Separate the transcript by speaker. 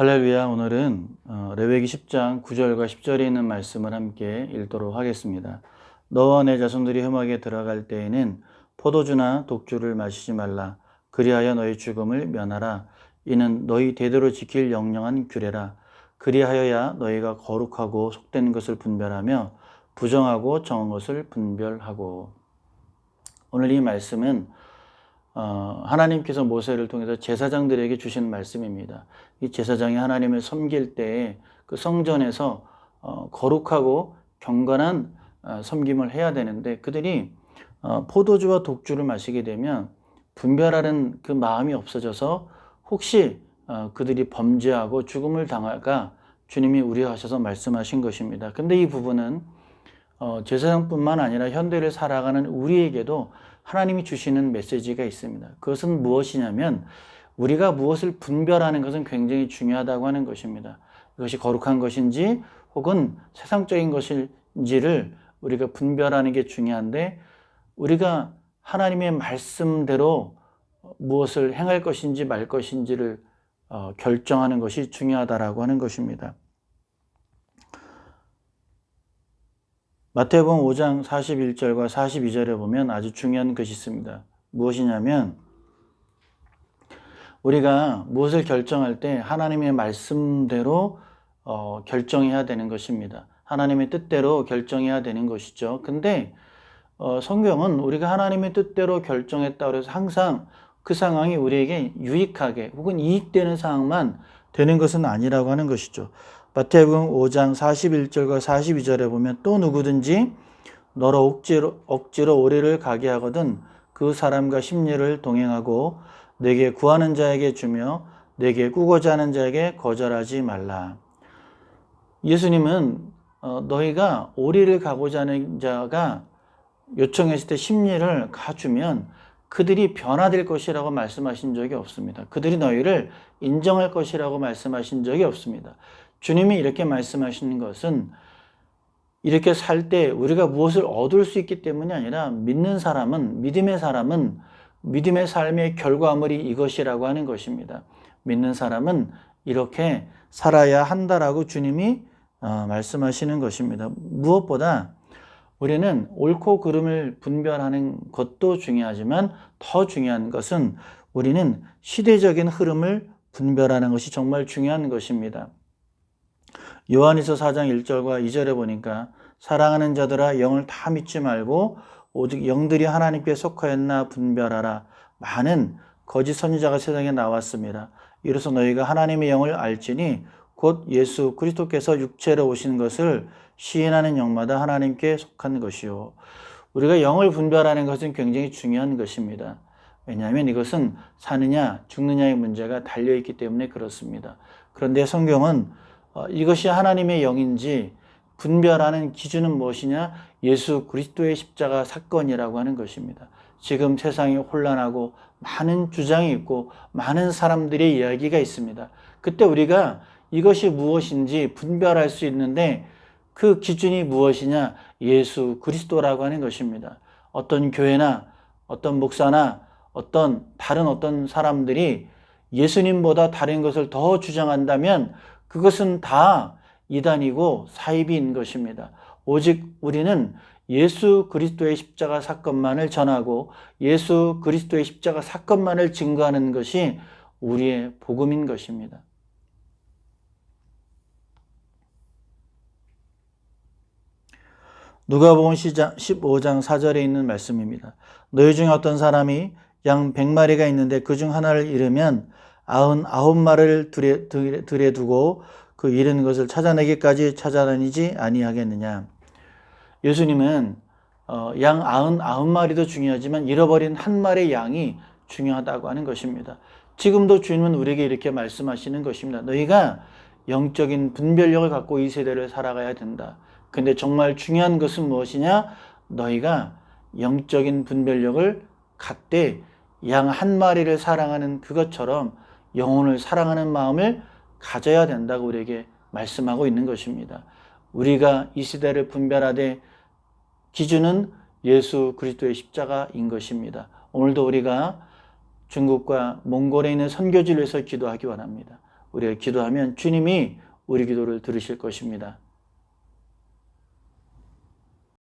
Speaker 1: 할렐루야. 오늘은 레위기 10장 9절과 10절에 있는 말씀을 함께 읽도록 하겠습니다. 너와 내 자손들이 흠악에 들어갈 때에는 포도주나 독주를 마시지 말라. 그리하여 너희 죽음을 면하라. 이는 너희 대대로 지킬 영영한 규례라. 그리하여야 너희가 거룩하고 속된 것을 분별하며 부정하고 정한 것을 분별하고. 오늘 이 말씀은 하나님께서 모세를 통해서 제사장들에게 주신 말씀입니다. 이 제사장이 하나님을 섬길 때에 그 성전에서 거룩하고 경건한 섬김을 해야 되는데, 그들이 포도주와 독주를 마시게 되면 분별하는 그 마음이 없어져서 혹시 그들이 범죄하고 죽음을 당할까 주님이 우려하셔서 말씀하신 것입니다. 근데 이 부분은 제사장뿐만 아니라 현대를 살아가는 우리에게도 하나님이 주시는 메시지가 있습니다. 그것은 무엇이냐면, 우리가 무엇을 분별하는 것은 굉장히 중요하다고 하는 것입니다. 이것이 거룩한 것인지 혹은 세상적인 것인지를 우리가 분별하는 게 중요한데, 우리가 하나님의 말씀대로 무엇을 행할 것인지 말 것인지를 결정하는 것이 중요하다라고 하는 것입니다. 마태복음 5장 41절과 42절에 보면 아주 중요한 것이 있습니다. 무엇이냐면, 우리가 무엇을 결정할 때 하나님의 말씀대로 결정해야 되는 것입니다. 하나님의 뜻대로 결정해야 되는 것이죠. 근데 성경은 우리가 하나님의 뜻대로 결정했다고 해서 항상 그 상황이 우리에게 유익하게 혹은 이익되는 상황만 되는 것은 아니라고 하는 것이죠. 마태복음 5장 41절과 42절에 보면, 또 누구든지 너로 억지로 오리를 가게 하거든 그 사람과 심리를 동행하고 내게 구하는 자에게 주며 내게 꾸고자 하는 자에게 거절하지 말라. 예수님은 너희가 오리를 가고자 하는 자가 요청했을 때 심리를 가주면 그들이 변화될 것이라고 말씀하신 적이 없습니다. 그들이 너희를 인정할 것이라고 말씀하신 적이 없습니다. 주님이 이렇게 말씀하시는 것은 이렇게 살 때 우리가 무엇을 얻을 수 있기 때문이 아니라, 믿는 사람은, 믿음의 사람은 믿음의 삶의 결과물이 이것이라고 하는 것입니다. 믿는 사람은 이렇게 살아야 한다라고 주님이 말씀하시는 것입니다. 무엇보다 우리는 옳고 그름을 분별하는 것도 중요하지만 더 중요한 것은 우리는 시대적인 흐름을 분별하는 것이 정말 중요한 것입니다. 요한일서 4장 1절과 2절에 보니까, 사랑하는 자들아 영을 다 믿지 말고 오직 영들이 하나님께 속하였나 분별하라. 많은 거짓 선지자가 세상에 나왔습니다. 이로써 너희가 하나님의 영을 알지니 곧 예수 그리스도께서 육체로 오신 것을 시인하는 영마다 하나님께 속한 것이요. 우리가 영을 분별하는 것은 굉장히 중요한 것입니다. 왜냐하면 이것은 사느냐 죽느냐의 문제가 달려있기 때문에 그렇습니다. 그런데 성경은 이것이 하나님의 영인지 분별하는 기준은 무엇이냐? 예수 그리스도의 십자가 사건이라고 하는 것입니다. 지금 세상이 혼란하고 많은 주장이 있고 많은 사람들의 이야기가 있습니다. 그때 우리가 이것이 무엇인지 분별할 수 있는데, 그 기준이 무엇이냐? 예수 그리스도라고 하는 것입니다. 어떤 교회나 어떤 목사나 다른 어떤 사람들이 예수님보다 다른 것을 더 주장한다면 그것은 다 이단이고 사이비인 것입니다. 오직 우리는 예수 그리스도의 십자가 사건만을 전하고 예수 그리스도의 십자가 사건만을 증거하는 것이 우리의 복음인 것입니다. 누가복음 15장 4절에 있는 말씀입니다. 너희 중에 어떤 사람이 양 100마리가 있는데 그 중 하나를 잃으면 99마리를 들에 두고 그 잃은 것을 찾아내기까지 찾아다니지 아니하겠느냐. 예수님은 양 99마리도 중요하지만 잃어버린 한 마리의 양이 중요하다고 하는 것입니다. 지금도 주님은 우리에게 이렇게 말씀하시는 것입니다. 너희가 영적인 분별력을 갖고 이 세대를 살아가야 된다. 근데 정말 중요한 것은 무엇이냐? 너희가 영적인 분별력을 갖되 양 한 마리를 사랑하는 그것처럼 영혼을 사랑하는 마음을 가져야 된다고 우리에게 말씀하고 있는 것입니다. 우리가 이 시대를 분별하되 기준은 예수 그리스도의 십자가인 것입니다. 오늘도 우리가 중국과 몽골에 있는 선교지를 위해서 기도하기 원합니다. 우리가 기도하면 주님이 우리 기도를 들으실 것입니다.